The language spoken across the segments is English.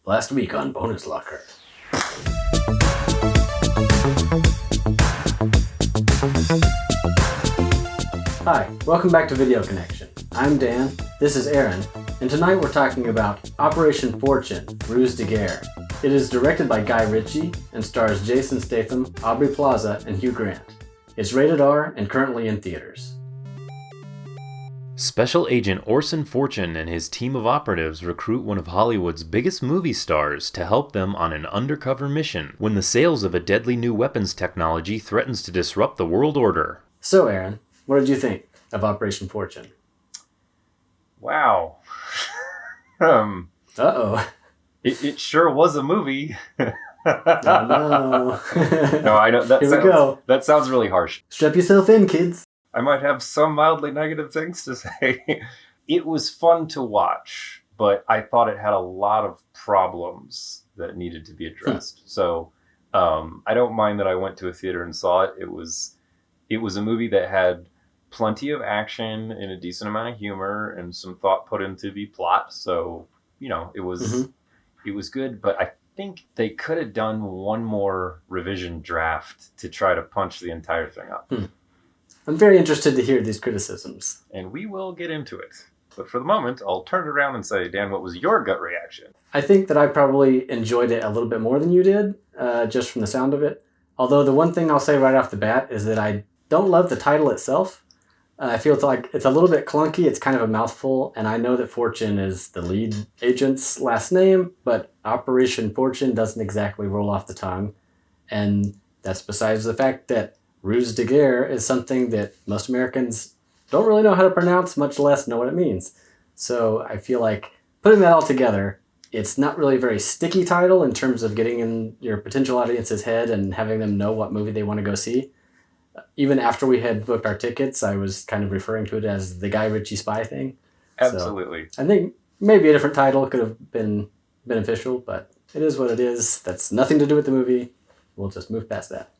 Last week on Bonus Locker. Hi, welcome back to Video Connection. I'm Dan, this is Aaron, and tonight we're talking about Operation Fortune, Ruse de Guerre. It is directed by Guy Ritchie and stars Jason Statham, Aubrey Plaza, and Hugh Grant. It's rated R and currently in theaters. Special Agent Orson Fortune and his team of operatives recruit one of Hollywood's biggest movie stars to help them on an undercover mission when the sales of a deadly new weapons technology threatens to disrupt the world order. So, Aaron, what did you think of Operation Fortune? Wow. Uh-oh. It sure was a movie. Oh, no. No, I know. That sounds really harsh. Strap yourself in, kids. I might have some mildly negative things to say. It was fun to watch, but I thought it had a lot of problems that needed to be addressed. So I don't mind that I went to a theater and saw it. It was a movie that had plenty of action and a decent amount of humor and some thought put into the plot. So, it was good, but I think they could have done one more revision draft to try to punch the entire thing up. I'm very interested to hear these criticisms. And we will get into it. But for the moment, I'll turn it around and say, Dan, what was your gut reaction? I think that I probably enjoyed it a little bit more than you did, just from the sound of it. Although the one thing I'll say right off the bat is that I don't love the title itself. I feel like it's a little bit clunky. It's kind of a mouthful. And I know that Fortune is the lead agent's last name, but Operation Fortune doesn't exactly roll off the tongue. And that's besides the fact that Ruse de Guerre is something that most Americans don't really know how to pronounce, much less know what it means. So I feel like putting that all together, it's not really a very sticky title in terms of getting in your potential audience's head and having them know what movie they want to go see. Even after we had booked our tickets, I was kind of referring to it as the Guy Ritchie spy thing. Absolutely. So I think maybe a different title could have been beneficial, but it is what it is. That's nothing to do with the movie. We'll just move past that.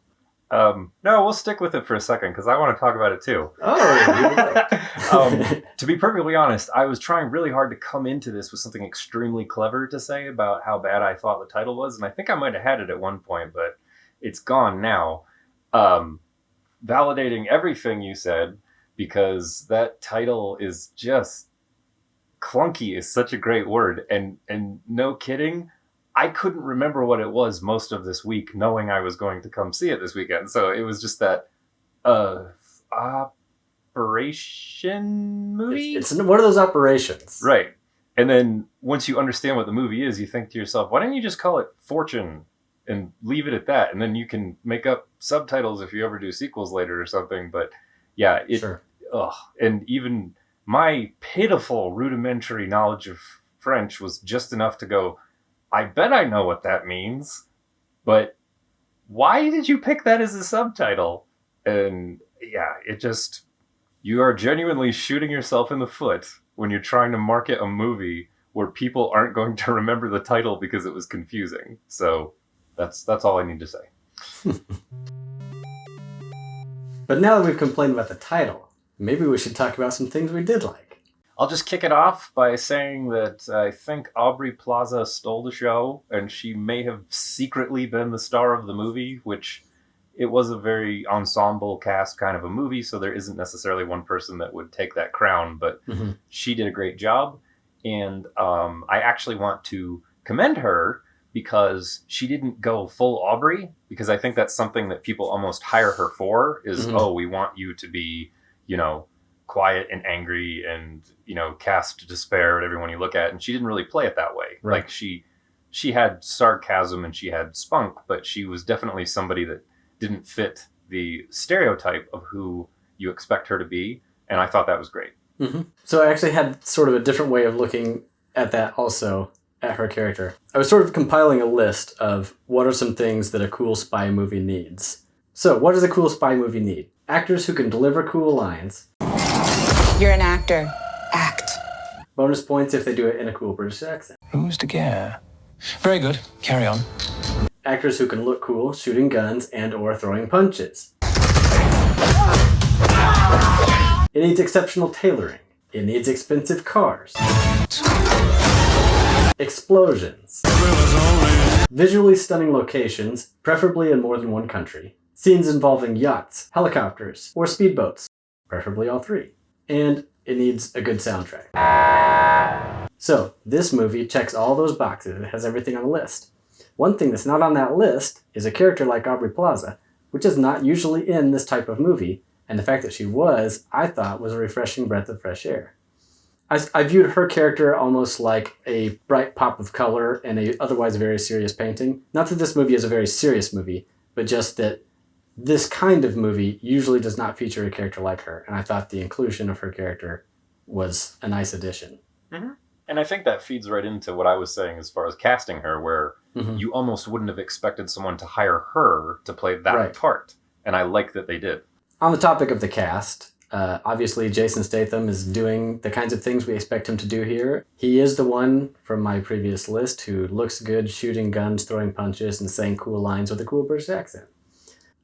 No, we'll stick with it for a second because I want to talk about it too. Oh, to be perfectly honest, I was trying really hard to come into this with something extremely clever to say about how bad I thought the title was, and I think I might have had it at one point, but it's gone now. Validating everything you said, because that title is just clunky is such a great word, and no kidding, I couldn't remember what it was most of this week, knowing I was going to come see it this weekend. So it was just that operation movie? It's one of those operations. Right. And then once you understand what the movie is, you think to yourself, why don't you just call it Fortune and leave it at that? And then you can make up subtitles if you ever do sequels later or something. But yeah, Sure. And even my pitiful rudimentary knowledge of French was just enough to go, I bet I know what that means, but why did you pick that as a subtitle? And yeah, you are genuinely shooting yourself in the foot when you're trying to market a movie where people aren't going to remember the title because it was confusing. So that's all I need to say. But now that we've complained about the title, maybe we should talk about some things we did like. I'll just kick it off by saying that I think Aubrey Plaza stole the show, and she may have secretly been the star of the movie, which it was a very ensemble cast kind of a movie, so there isn't necessarily one person that would take that crown, but she did a great job. And I actually want to commend her because she didn't go full Aubrey, because I think that's something that people almost hire her for is, we want you to be, quiet and angry and, cast despair at everyone you look at. And she didn't really play it that way. Right. Like she had sarcasm and she had spunk, but she was definitely somebody that didn't fit the stereotype of who you expect her to be. And I thought that was great. So I actually had sort of a different way of looking at that also, at her character. I was sort of compiling a list of what are some things that a cool spy movie needs. So what does a cool spy movie need? Actors who can deliver cool lines. You're an actor. Act. Bonus points if they do it in a cool British accent. Ruse de Guerre. Very good. Carry on. Actors who can look cool shooting guns and or throwing punches. It needs exceptional tailoring. It needs expensive cars. Explosions. Visually stunning locations, preferably in more than one country. Scenes involving yachts, helicopters, or speedboats, preferably all three. And it needs a good soundtrack. So, this movie checks all those boxes. It has everything on the list. One thing that's not on that list is a character like Aubrey Plaza, which is not usually in this type of movie, and the fact that she was, I thought, was a refreshing breath of fresh air. I viewed her character almost like a bright pop of color in a otherwise very serious painting. Not that this movie is a very serious movie, but just that this kind of movie usually does not feature a character like her, and I thought the inclusion of her character was a nice addition. Mm-hmm. And I think that feeds right into what I was saying as far as casting her, where you almost wouldn't have expected someone to hire her to play that part. And I like that they did. On the topic of the cast, obviously Jason Statham is doing the kinds of things we expect him to do here. He is the one from my previous list who looks good shooting guns, throwing punches, and saying cool lines with a cool British accent.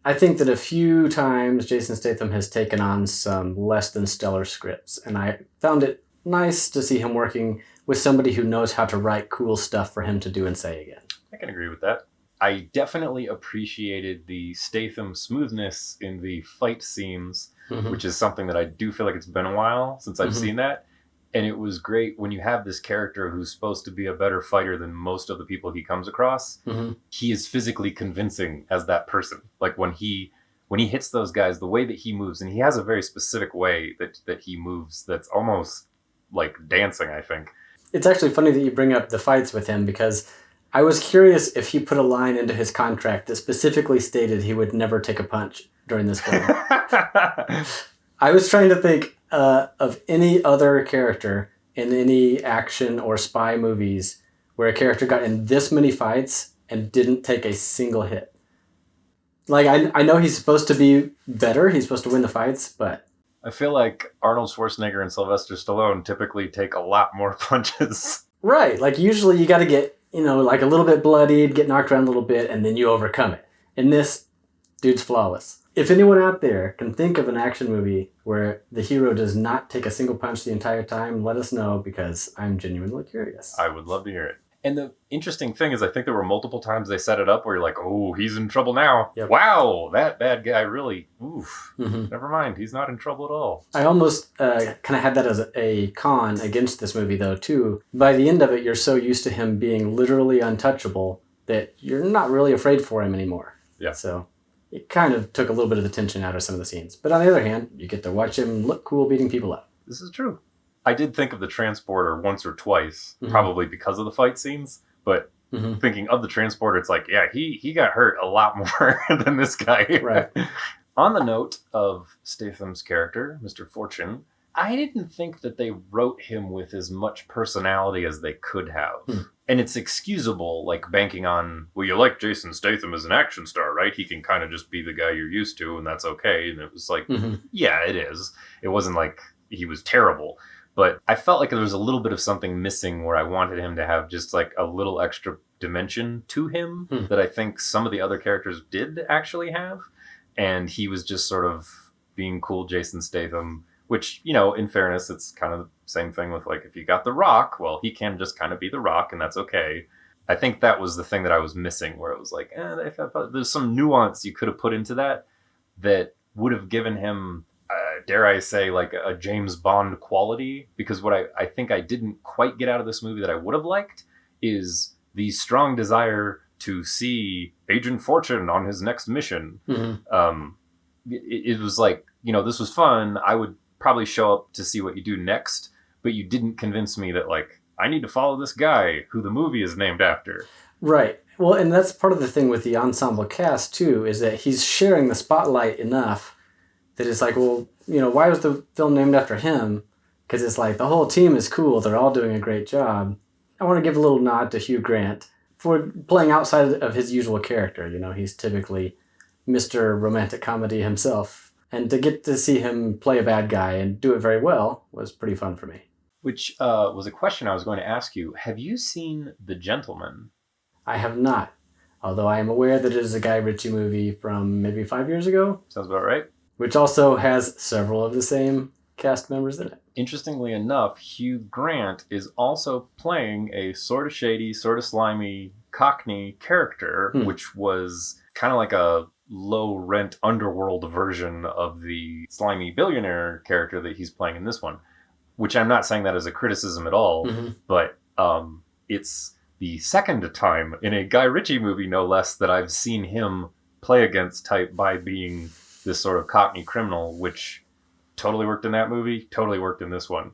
I think that a few times Jason Statham has taken on some less than stellar scripts, and I found it nice to see him working with somebody who knows how to write cool stuff for him to do and say again. I can agree with that. I definitely appreciated the Statham smoothness in the fight scenes, which is something that I do feel like it's been a while since I've seen that. And it was great when you have this character who's supposed to be a better fighter than most of the people he comes across. He is physically convincing as that person. Like when he hits those guys, the way that he moves, and he has a very specific way that he moves that's almost like dancing, I think. It's actually funny that you bring up the fights with him, because I was curious if he put a line into his contract that specifically stated he would never take a punch during this film. I was trying to think of any other character in any action or spy movies where a character got in this many fights and didn't take a single hit. Like, I know he's supposed to be better, he's supposed to win the fights, but... I feel like Arnold Schwarzenegger and Sylvester Stallone typically take a lot more punches. Right, like usually you gotta get, like a little bit bloodied, get knocked around a little bit, and then you overcome it. In this, dude's flawless. If anyone out there can think of an action movie where the hero does not take a single punch the entire time, let us know, because I'm genuinely curious. I would love to hear it. And the interesting thing is I think there were multiple times they set it up where you're like, oh, he's in trouble now. Yep. Wow, that bad guy really, never mind, he's not in trouble at all. I almost kind of had that as a con against this movie, though, too. By the end of it, you're so used to him being literally untouchable that you're not really afraid for him anymore. Yeah. So it kind of took a little bit of the tension out of some of the scenes. But on the other hand, you get to watch him look cool beating people up. This is true. I did think of the transporter once or twice, probably because of the fight scenes, but thinking of the transporter, it's like, yeah, he got hurt a lot more than this guy. Right. On the note of Statham's character, Mr. Fortune, I didn't think that they wrote him with as much personality as they could have. And it's excusable, like banking on, well, you like Jason Statham as an action star, right? He can kind of just be the guy you're used to, and that's okay. And it was like, yeah, it is. It wasn't like he was terrible. But I felt like there was a little bit of something missing where I wanted him to have just like a little extra dimension to him that I think some of the other characters did actually have. And he was just sort of being cool Jason Statham, which, in fairness, it's kind of the same thing with like, if you got The Rock, well, he can just kind of be The Rock and that's okay. I think that was the thing that I was missing, where it was like, there's some nuance you could have put into that would have given him... dare I say, like a James Bond quality, because what I think I didn't quite get out of this movie that I would have liked is the strong desire to see Agent Fortune on his next mission. It was like, this was fun. I would probably show up to see what you do next, but you didn't convince me that, like, I need to follow this guy who the movie is named after. Right. Well, and that's part of the thing with the ensemble cast, too, is that he's sharing the spotlight enough that it's like, well, why was the film named after him? Because it's like, the whole team is cool. They're all doing a great job. I want to give a little nod to Hugh Grant for playing outside of his usual character. He's typically Mr. Romantic Comedy himself. And to get to see him play a bad guy and do it very well was pretty fun for me. Which was a question I was going to ask you. Have you seen The Gentleman? I have not. Although I am aware that it is a Guy Ritchie movie from maybe 5 years ago. Sounds about right. Which also has several of the same cast members in it. Interestingly enough, Hugh Grant is also playing a sort of shady, sort of slimy Cockney character, which was kind of like a low-rent underworld version of the slimy billionaire character that he's playing in this one, which I'm not saying that as a criticism at all, but it's the second time in a Guy Ritchie movie, no less, that I've seen him play against type by being this sort of Cockney criminal, which totally worked in that movie, totally worked in this one.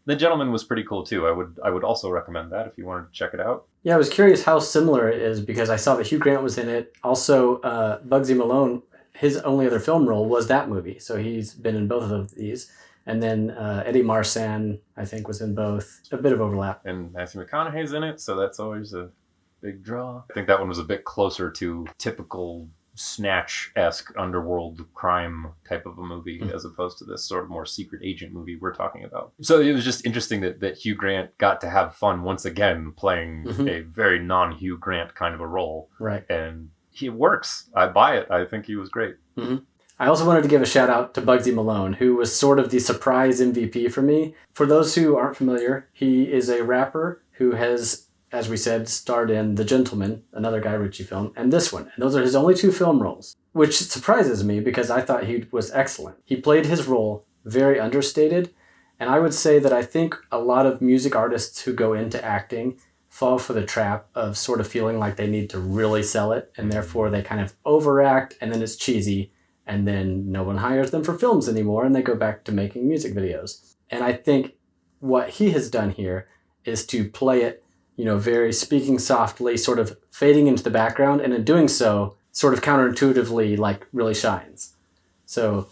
The Gentleman was pretty cool too. I would also recommend that if you wanted to check it out. Yeah, I was curious how similar it is because I saw that Hugh Grant was in it. Also, Bugsy Malone, his only other film role was that movie, so he's been in both of these. And then Eddie Marsan, I think, was in both. A bit of overlap. And Matthew McConaughey's in it, so that's always a big draw. I think that one was a bit closer to typical Snatch-esque underworld crime type of a movie as opposed to this sort of more secret agent movie we're talking about. So it was just interesting that Hugh Grant got to have fun once again playing a very non-Hugh Grant kind of a role. Right. And he works. I buy it. I think he was great. I also wanted to give a shout out to Bugsy Malone, who was sort of the surprise MVP for me. For those who aren't familiar, he is a rapper who has, as we said, starred in The Gentleman, another Guy Ritchie film, and this one. And those are his only two film roles, which surprises me because I thought he was excellent. He played his role very understated, and I would say that I think a lot of music artists who go into acting fall for the trap of sort of feeling like they need to really sell it, and therefore they kind of overact, and then it's cheesy, and then no one hires them for films anymore, and they go back to making music videos. And I think what he has done here is to play it, very speaking softly, sort of fading into the background, and in doing so, sort of counterintuitively, like, really shines. So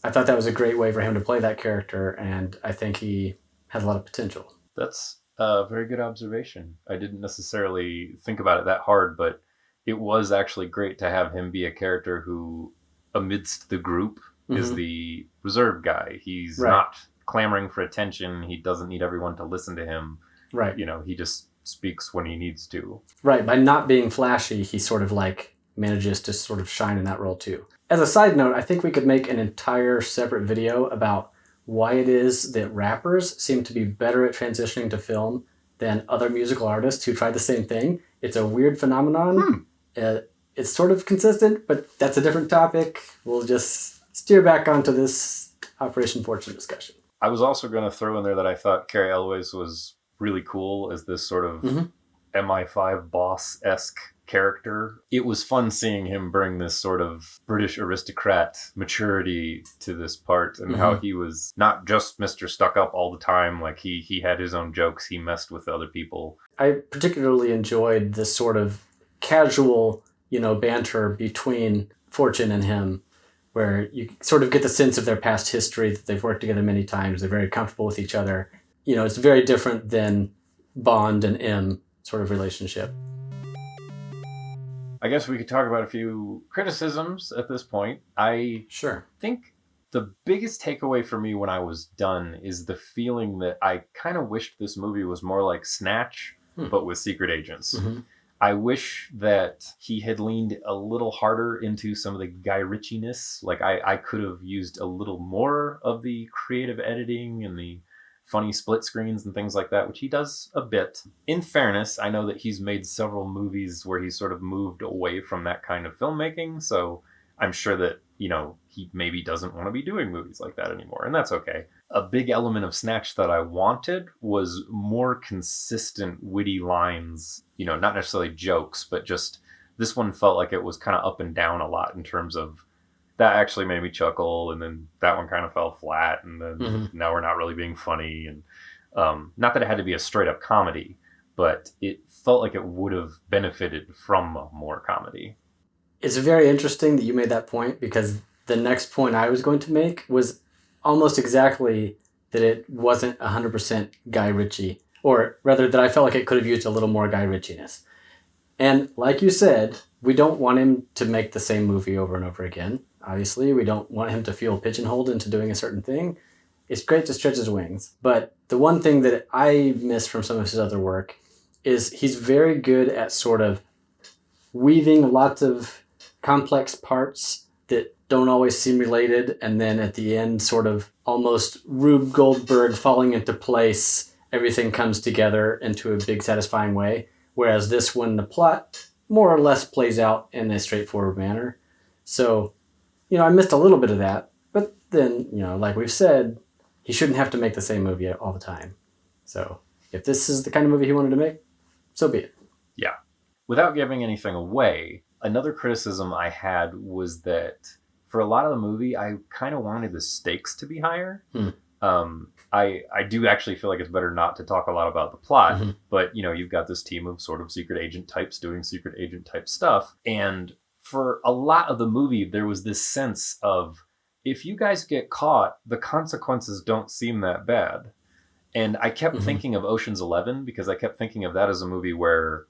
I thought that was a great way for him to play that character, and I think he has a lot of potential. That's a very good observation. I didn't necessarily think about it that hard, but it was actually great to have him be a character who, amidst the group, is the reserved guy. He's not clamoring for attention. He doesn't need everyone to listen to him. Right. He just speaks when he needs to. Right. By not being flashy, he sort of manages to sort of shine in that role too. As a side note, I think we could make an entire separate video about why it is that rappers seem to be better at transitioning to film than other musical artists who tried the same thing. It's a weird phenomenon. It's sort of consistent, but that's a different topic. We'll just steer back onto this Operation Fortune discussion. I was also going to throw in there that I thought Cary Elwes was really cool as this sort of MI5 boss-esque character. It was fun seeing him bring this sort of British aristocrat maturity to this part, and how he was not just Mr. Stuck-Up all the time. Like he had his own jokes. He messed with other people. I particularly enjoyed this sort of casual, banter between Fortune and him, where you sort of get the sense of their past history, that they've worked together many times. They're very comfortable with each other. It's very different than Bond and M sort of relationship. I guess we could talk about a few criticisms at this point. I think the biggest takeaway for me when I was done is the feeling that I kind of wished this movie was more like Snatch, but with secret agents. I wish that he had leaned a little harder into some of the Guy Ritchie-ness. Like I could have used a little more of the creative editing and the funny split screens and things like that, which he does a bit. In fairness, I know that he's made several movies where he's sort of moved away from that kind of filmmaking, so I'm sure that, he maybe doesn't want to be doing movies like that anymore, and that's okay. A big element of Snatch that I wanted was more consistent, witty lines, not necessarily jokes, but just this one felt like it was kind of up and down a lot in terms of that actually made me chuckle, and then that one kind of fell flat, and then now we're not really being funny. And not that it had to be a straight up comedy, but it felt like it would have benefited from more comedy. It's very interesting that you made that point, because the next point I was going to make was almost exactly that it wasn't 100% Guy Ritchie, or rather that I felt like it could have used a little more Guy Ritchie-ness. And like you said, we don't want him to make the same movie over and over again. Obviously, we don't want him to feel pigeonholed into doing a certain thing. It's great to stretch his wings. But the one thing that I miss from some of his other work is he's very good at sort of weaving lots of complex parts that don't always seem related, and then at the end, sort of almost Rube Goldberg falling into place, everything comes together into a big satisfying way. Whereas this one, the plot more or less plays out in a straightforward manner. So, I missed a little bit of that. But then, like we've said, he shouldn't have to make the same movie all the time. So, if this is the kind of movie he wanted to make, so be it. Yeah. Without giving anything away, another criticism I had was that for a lot of the movie, I kind of wanted the stakes to be higher. I do actually feel like it's better not to talk a lot about the plot, but you've got this team of sort of secret agent types doing secret agent type stuff. And for a lot of the movie, there was this sense of, if you guys get caught, the consequences don't seem that bad. And I kept thinking of Ocean's 11 because I kept thinking of that as a movie where,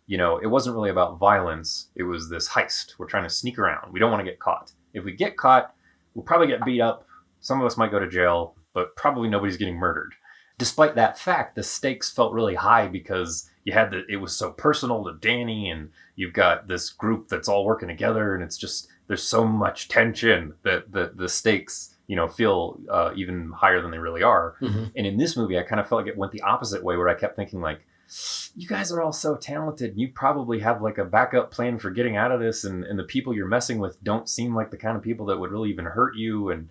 it wasn't really about violence. It was this heist. We're trying to sneak around. We don't want to get caught. If we get caught, we'll probably get beat up. Some of us might go to jail, but probably nobody's getting murdered. Despite that fact, the stakes felt really high because it was so personal to Danny, and you've got this group that's all working together, and it's just, there's so much tension that the stakes, feel even higher than they really are. And in this movie, I kind of felt like it went the opposite way, where I kept thinking like, you guys are all so talented. You probably have like a backup plan for getting out of this. And the people you're messing with don't seem like the kind of people that would really even hurt you. And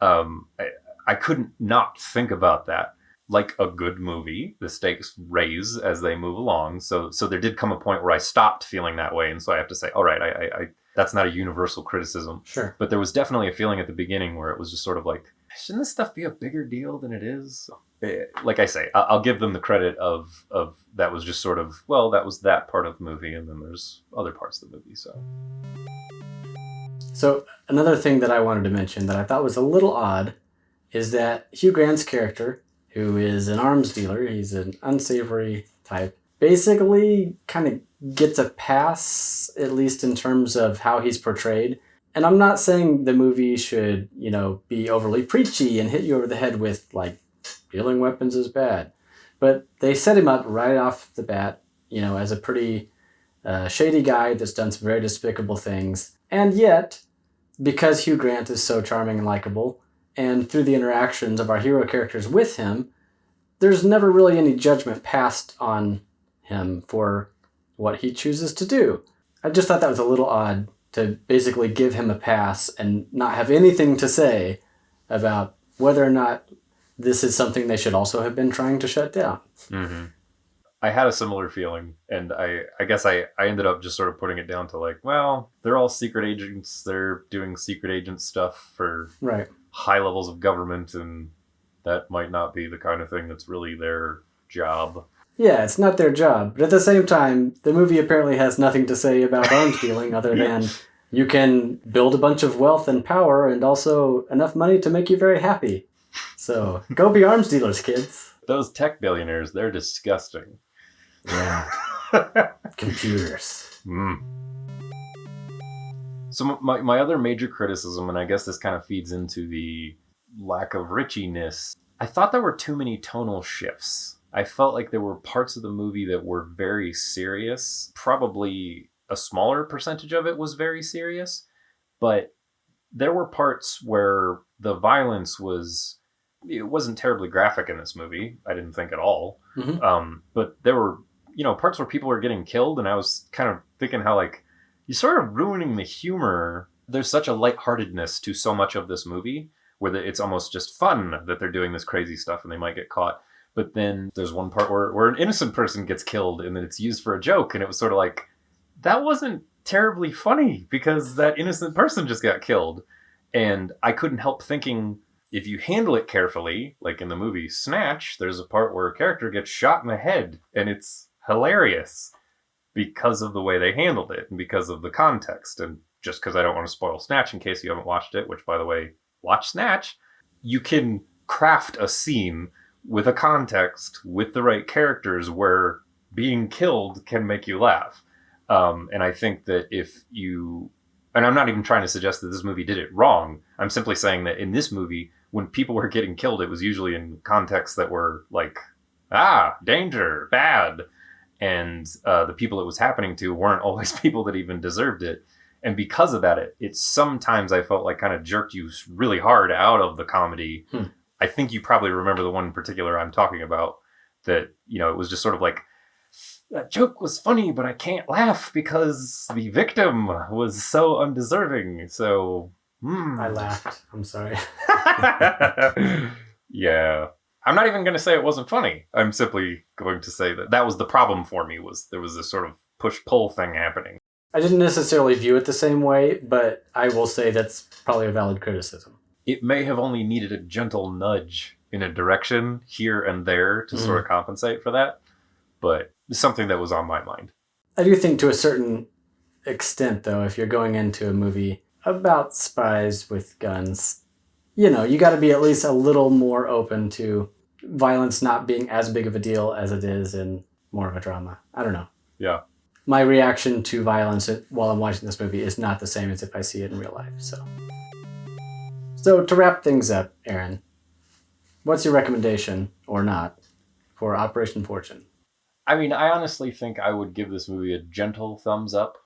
I couldn't not think about that. Like a good movie, the stakes raise as they move along. So there did come a point where I stopped feeling that way. And so I have to say, all right, I that's not a universal criticism. Sure. But there was definitely a feeling at the beginning where it was just sort of like, shouldn't this stuff be a bigger deal than it is? Like I say, I'll give them the credit of that was just sort of, well, that was that part of the movie, and then there's other parts of the movie. So another thing that I wanted to mention that I thought was a little odd is that Hugh Grant's character, who is an arms dealer, he's an unsavory type, basically kind of gets a pass, at least in terms of how he's portrayed. And I'm not saying the movie should, be overly preachy and hit you over the head with, like, dealing weapons is bad. But they set him up right off the bat, as a pretty shady guy that's done some very despicable things. And yet, because Hugh Grant is so charming and likable, and through the interactions of our hero characters with him, there's never really any judgment passed on him for what he chooses to do. I just thought that was a little odd to basically give him a pass and not have anything to say about whether or not this is something they should also have been trying to shut down. I had a similar feeling, and I guess I ended up just sort of putting it down to like, well, they're all secret agents. They're doing secret agent stuff for high levels of government, and that might not be the kind of thing that's really their job. Yeah, it's not their job. But at the same time, the movie apparently has nothing to say about arms dealing other than you can build a bunch of wealth and power and also enough money to make you very happy. So go be arms dealers, kids. Those tech billionaires, they're disgusting. Yeah. Computers. So my other major criticism, and I guess this kind of feeds into the lack of Ritchie-ness, I thought there were too many tonal shifts. I felt like there were parts of the movie that were very serious. Probably a smaller percentage of it was very serious, but there were parts where the violence wasn't terribly graphic in this movie. I didn't think at all. But there were, parts where people were getting killed, and I was kind of thinking how, like, you're sort of ruining the humor. There's such a lightheartedness to so much of this movie where it's almost just fun that they're doing this crazy stuff and they might get caught. But then there's one part where an innocent person gets killed and then it's used for a joke. And it was sort of like, that wasn't terribly funny because that innocent person just got killed. And I couldn't help thinking, if you handle it carefully, like in the movie Snatch, there's a part where a character gets shot in the head and it's hilarious because of the way they handled it and because of the context. And just because I don't want to spoil Snatch in case you haven't watched it, which, by the way, watch Snatch, you can craft a scene with a context, with the right characters, where being killed can make you laugh. And I think that and I'm not even trying to suggest that this movie did it wrong. I'm simply saying that in this movie, when people were getting killed, it was usually in contexts that were like, danger, bad. And the people it was happening to weren't always people that even deserved it. And because of that, it sometimes I felt like kind of jerked you really hard out of the comedy. I think you probably remember the one in particular I'm talking about, that, you know, it was just sort of like, that joke was funny, but I can't laugh because the victim was so undeserving. So, I laughed. I'm sorry. Yeah. I'm not even going to say it wasn't funny. I'm simply going to say that was the problem for me, was there was this sort of push-pull thing happening. I didn't necessarily view it the same way, but I will say that's probably a valid criticism. It may have only needed a gentle nudge in a direction here and there to sort of compensate for that, but it's something that was on my mind. I do think to a certain extent, though, if you're going into a movie about spies with guns, you know, you got to be at least a little more open to violence not being as big of a deal as it is in more of a drama. I don't know. Yeah. My reaction to violence while I'm watching this movie is not the same as if I see it in real life. So to wrap things up, Aaron, what's your recommendation, or not, for Operation Fortune? I mean, I honestly think I would give this movie a gentle thumbs up.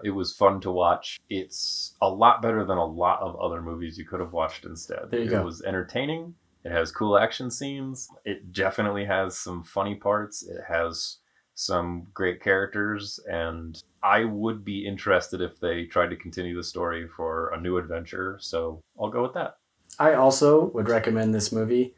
It was fun to watch. It's a lot better than a lot of other movies you could have watched instead. There you go. It was entertaining. It has cool action scenes. It definitely has some funny parts. It has some great characters, and I would be interested if they tried to continue the story for a new adventure, so I'll go with that. I also would recommend this movie.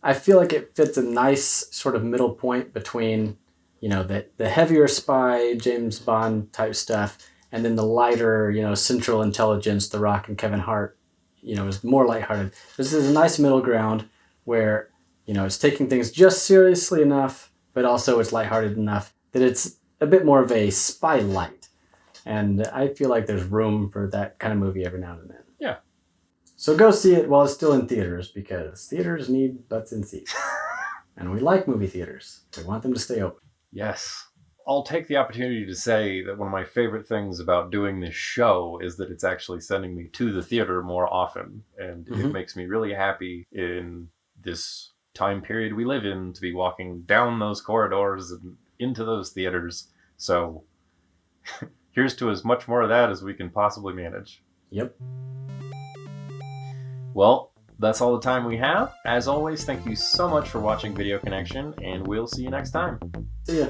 I feel like it fits a nice sort of middle point between, you know, the heavier spy, James Bond type stuff, and then the lighter, you know, Central Intelligence, The Rock and Kevin Hart, you know, is more lighthearted. This is a nice middle ground where, you know, it's taking things just seriously enough, but also it's lighthearted enough that it's a bit more of a spy light. And I feel like there's room for that kind of movie every now and then. Yeah. So go see it while it's still in theaters, because theaters need butts in seats. And we like movie theaters. We want them to stay open. Yes. I'll take the opportunity to say that one of my favorite things about doing this show is that it's actually sending me to the theater more often. And it makes me really happy in this time period we live in to be walking down those corridors and into those theaters. So here's to as much more of that as we can possibly manage. Yep. Well, that's all the time we have. As always, thank you so much for watching Video Connection, and we'll see you next time. See ya.